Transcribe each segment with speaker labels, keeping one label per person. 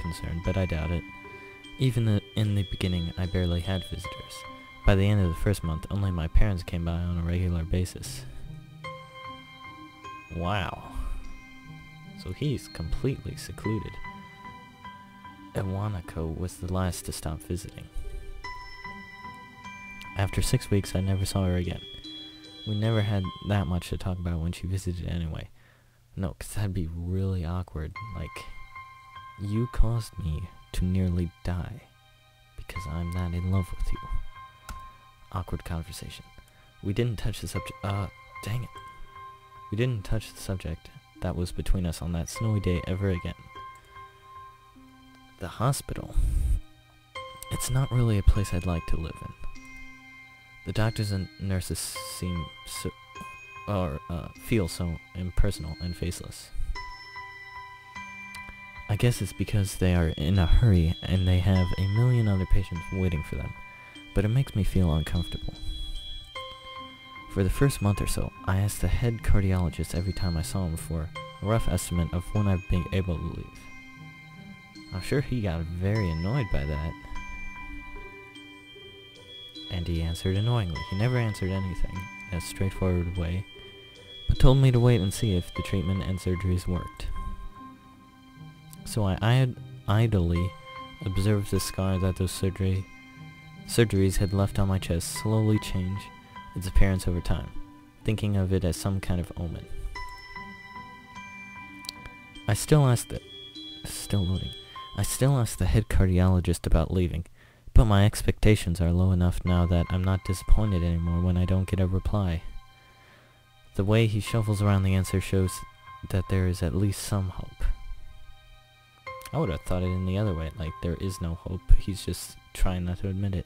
Speaker 1: concerned, but I doubt it. Even in the beginning, I barely had visitors. By the end of the first month, only my parents came by on a regular basis. Wow. So he's completely secluded. Iwanako was the last to stop visiting. After 6 weeks, I never saw her again. We never had that much to talk about when she visited anyway. No, 'cause that'd be really awkward. Like, you caused me to nearly die because I'm that in love with you. Awkward conversation. We didn't touch the subject. Dang it. We didn't touch the subject that was between us on that snowy day ever again. The hospital. It's not really a place I'd like to live in. The doctors and nurses seem so, feel so impersonal and faceless. I guess it's because they are in a hurry and they have a million other patients waiting for them, but it makes me feel uncomfortable. For the first month or so, I asked the head cardiologist every time I saw him for a rough estimate of when I'd be able to leave. I'm sure he got very annoyed by that. And he answered annoyingly. He never answered anything in a straightforward way, but told me to wait and see if the treatment and surgeries worked. So I idly observed the scar that those surgeries had left on my chest slowly change its appearance over time, thinking of it as some kind of omen. I still asked the head cardiologist about leaving, but my expectations are low enough now that I'm not disappointed anymore when I don't get a reply. The way he shuffles around the answer shows that there is at least some hope. I would have thought it in the other way, like there is no hope, he's just trying not to admit it.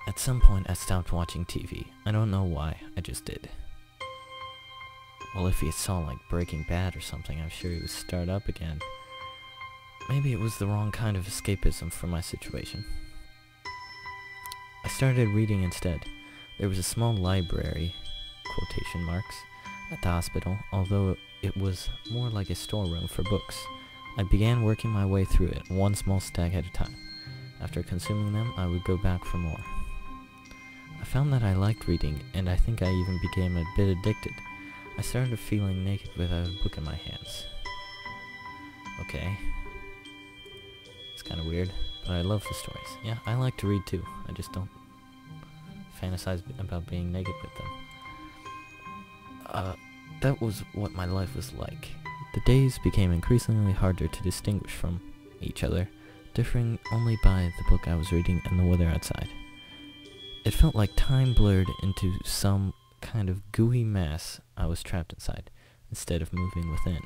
Speaker 1: At some point I stopped watching TV. I don't know why, I just did. Well, if he saw like Breaking Bad or something, I'm sure he would start up again. Maybe it was the wrong kind of escapism for my situation. I started reading instead. There was a small library, quotation marks, at the hospital, although it was more like a storeroom for books. I began working my way through it, one small stack at a time. After consuming them, I would go back for more. I found that I liked reading, and I think I even became a bit addicted. I started feeling naked without a book in my hands. Okay. It's kind of weird, but I love the stories. Yeah, I like to read too. I just don't fantasize about being naked with them. That was what my life was like. The days became increasingly harder to distinguish from each other, differing only by the book I was reading and the weather outside. It felt like time blurred into some kind of gooey mass I was trapped inside, instead of moving within.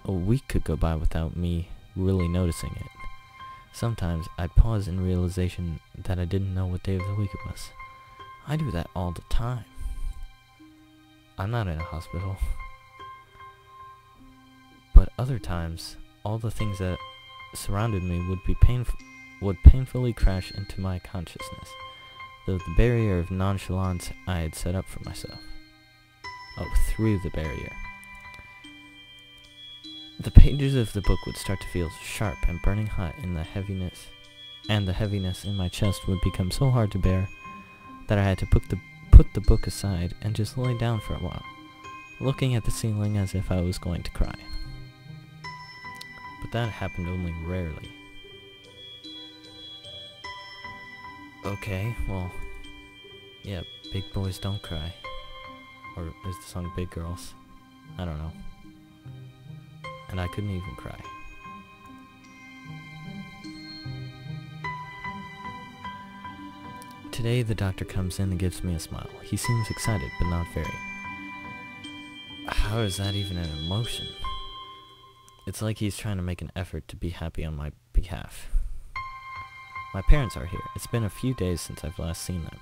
Speaker 1: A week could go by without me really noticing it. Sometimes I'd pause in realization that I didn't know what day of the week it was. I do that all the time. I'm not in a hospital. But other times, all the things that surrounded me would painfully crash into my consciousness, though the barrier of nonchalance I had set up for myself. Oh, through the barrier. The pages of the book would start to feel sharp and burning hot in the heaviness, and the heaviness in my chest would become so hard to bear that I had to put the book aside and just lay down for a while, looking at the ceiling as if I was going to cry. But that happened only rarely. Okay, well, yeah, big boys don't cry. Or is the song Big Girls? I don't know. And I couldn't even cry. Today the doctor comes in and gives me a smile. He seems excited, but not very. How is that even an emotion? It's like he's trying to make an effort to be happy on my behalf. My parents are here. It's been a few days since I've last seen them.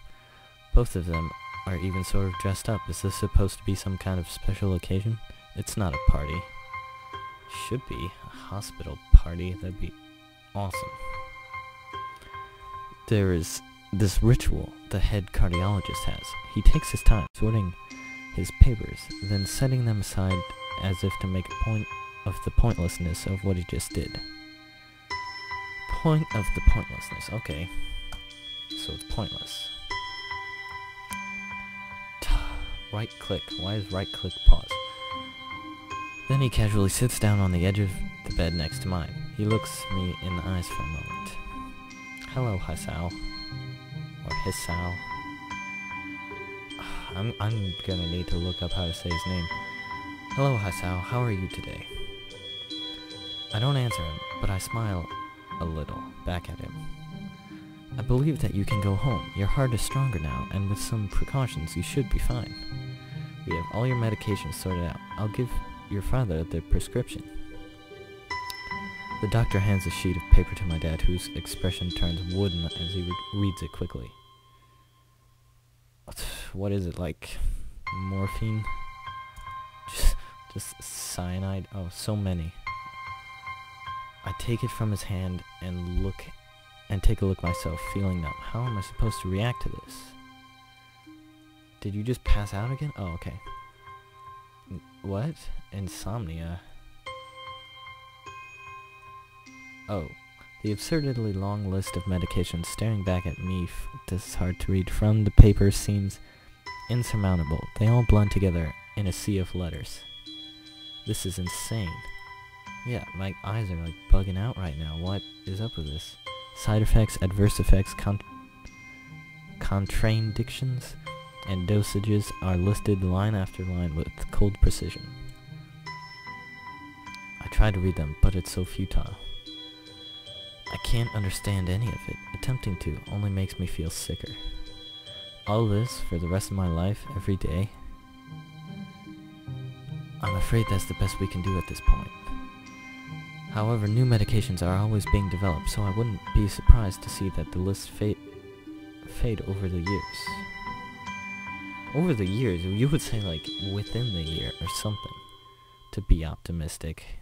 Speaker 1: Both of them are even sort of dressed up. Is this supposed to be some kind of special occasion? It's not a party. Should be a hospital party. That'd be awesome. There is this ritual the head cardiologist has. He takes his time sorting his papers, then setting them aside as if to make a point of the pointlessness of what he just did. Point of the pointlessness. Okay. So it's pointless. Right click. Why is right click pause? Then he casually sits down on the edge of the bed next to mine. He looks me in the eyes for a moment. Hello, Hisao. Or Hisao. I'm gonna need to look up how to say his name. Hello, Hisao. How are you today? I don't answer him, but I smile a little back at him. I believe that you can go home. Your heart is stronger now, and with some precautions, you should be fine. We have all your medications sorted out. I'll give your father the prescription. The doctor hands a sheet of paper to my dad, whose expression turns wooden as he reads it quickly. What is it, like morphine? Just cyanide? Oh, so many. I take it from his hand and take a look myself, feeling numb. How am I supposed to react to this? Did you just pass out again? Oh, okay. What? Insomnia? Oh. The absurdly long list of medications staring back at me, this is hard to read from the paper, seems insurmountable. They all blend together in a sea of letters. This is insane. Yeah, my eyes are like bugging out right now. What is up with this? Side effects, adverse effects, contraindictions, and dosages are listed line after line with cold precision. I try to read them, but it's so futile. I can't understand any of it. Attempting to only makes me feel sicker. All this for the rest of my life, every day? I'm afraid that's the best we can do at this point. However, new medications are always being developed, so I wouldn't be surprised to see that the list fade over the years. Over the years? You would say like within the year or something, to be optimistic.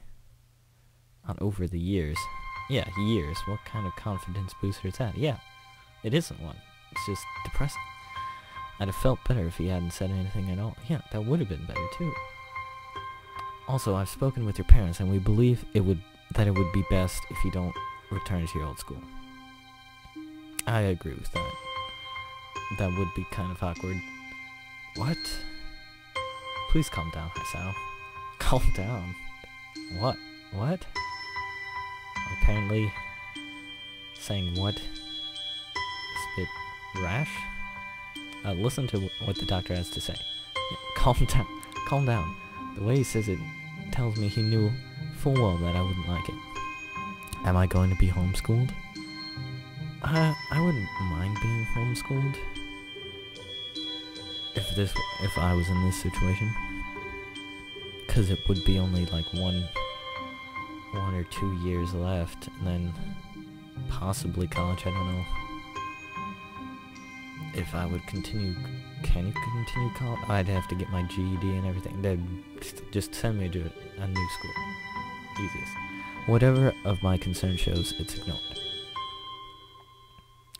Speaker 1: Not over the years. Yeah, years. What kind of confidence booster is that? Yeah, it isn't one. It's just depressing. I'd have felt better if he hadn't said anything at all. Yeah, that would have been better too. Also, I've spoken with your parents, and we believe that it would be best if you don't return to your old school. I agree with that. That would be kind of awkward. What? Please calm down, Hisao. Calm down. What? What? Apparently, saying what is a bit rash. Listen to what the doctor has to say. Yeah, calm down. Calm down. The way he says it tells me he knew full well that I wouldn't like it. Am I going to be homeschooled? I wouldn't mind being homeschooled. If I was in this situation. Cause it would be only like one or 2 years left, and then possibly college, I don't know. If I would continue, can you continue college? I'd have to get my GED and everything. They'd just send me to a new school. Easiest. Whatever of my concern shows, it's ignored.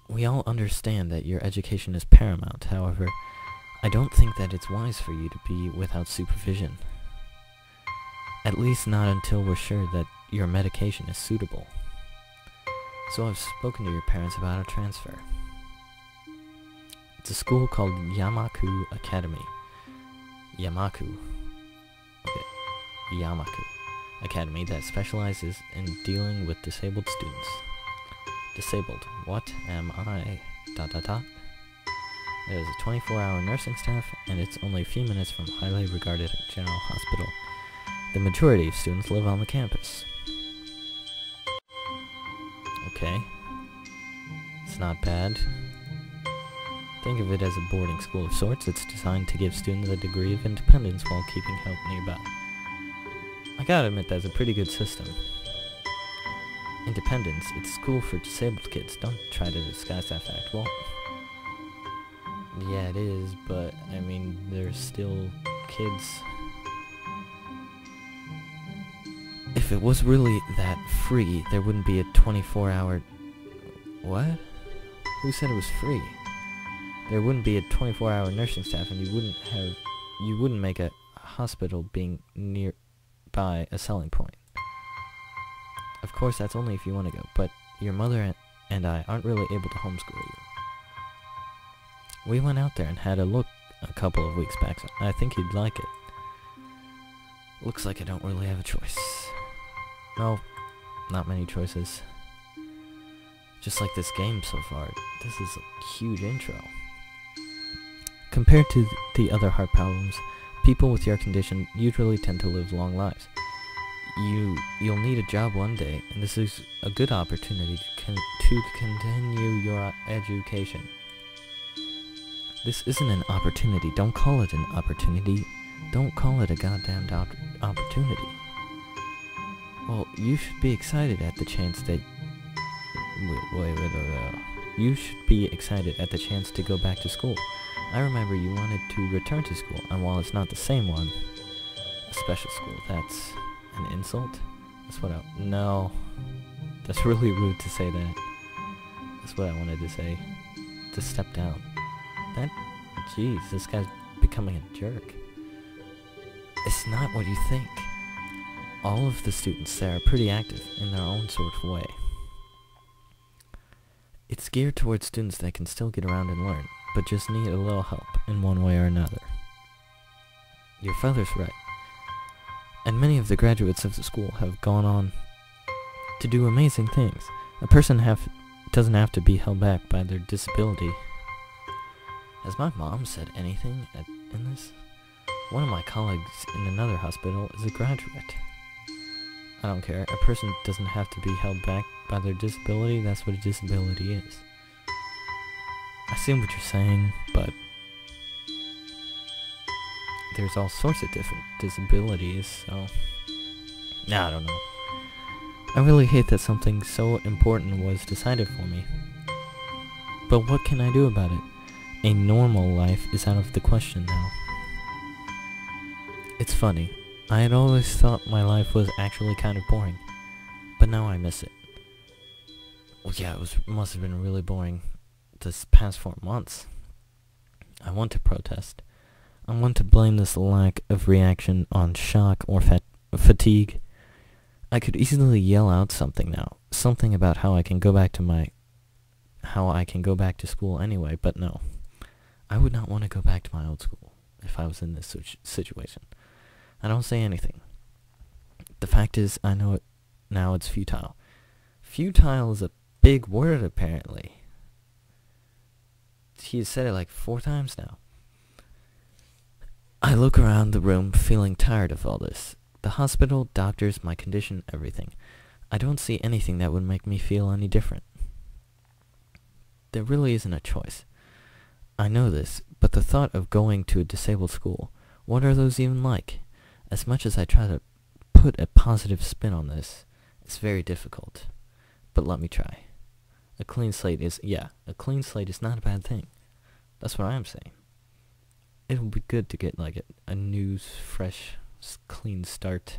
Speaker 1: We all understand that your education is paramount, however, I don't think that it's wise for you to be without supervision. At least not until we're sure that your medication is suitable. So I've spoken to your parents about a transfer. It's a school called Yamaku Academy. Yamaku. Okay. Yamaku Academy that specializes in dealing with disabled students. Disabled. What am I? ... It is a 24-hour nursing staff, and it's only a few minutes from highly regarded general hospital. The majority of students live on the campus. Okay. It's not bad. Think of it as a boarding school of sorts. It's designed to give students a degree of independence while keeping help nearby. I gotta admit, that's a pretty good system. Independence. It's a school for disabled kids. Don't try to disguise that fact. Well, yeah, it is, but, I mean, there's still kids. If it was really that free, there wouldn't be a 24-hour... What? Who said it was free? There wouldn't be a 24-hour nursing staff, and you wouldn't make a hospital being by a selling point. Of course, that's only if you want to go, but your mother and I aren't really able to homeschool you. We went out there and had a look a couple of weeks back, so I think you'd like it. Looks like I don't really have a choice. Well, not many choices. Just like this game so far, this is a huge intro. Compared to the other heart problems, people with your condition usually tend to live long lives. You'll need a job one day, and this is a good opportunity to continue your education. This isn't an opportunity. Don't call it an opportunity. Don't call it a goddamn opportunity. Well, you should be excited at the chance that... Wait. You should be excited at the chance to go back to school. I remember you wanted to return to school, and while it's not the same one, a special school, that's an insult? That's what no. That's really rude to say that. That's what I wanted to say. To step down. Jeez, this guy's becoming a jerk. It's not what you think. All of the students there are pretty active in their own sort of way. It's geared towards students that can still get around and learn, but just need a little help in one way or another. Your father's right. And many of the graduates of the school have gone on to do amazing things. A person doesn't have to be held back by their disability. Has my mom said anything in this? One of my colleagues in another hospital is a graduate. I don't care. A person doesn't have to be held back by their disability. That's what a disability is. I see what you're saying, but there's all sorts of different disabilities, so... I don't know. I really hate that something so important was decided for me. But what can I do about it? A normal life is out of the question now. It's funny. I had always thought my life was actually kind of boring, but now I miss it. Well, yeah, must have been really boring this past 4 months. I want to protest. I want to blame this lack of reaction on shock or fatigue. I could easily yell out something now, something about how I can go back to school anyway, but no. I would not want to go back to my old school if I was in this situation. I don't say anything. The fact is, I know it now. It's futile. Futile is a big word, apparently. He has said it like 4 times now. I look around the room feeling tired of all this. The hospital, doctors, my condition, everything. I don't see anything that would make me feel any different. There really isn't a choice. I know this, but the thought of going to a disabled school, what are those even like? As much as I try to put a positive spin on this, it's very difficult. But let me try. A clean slate is not a bad thing. That's what I'm saying. It would be good to get like a new, fresh, clean start.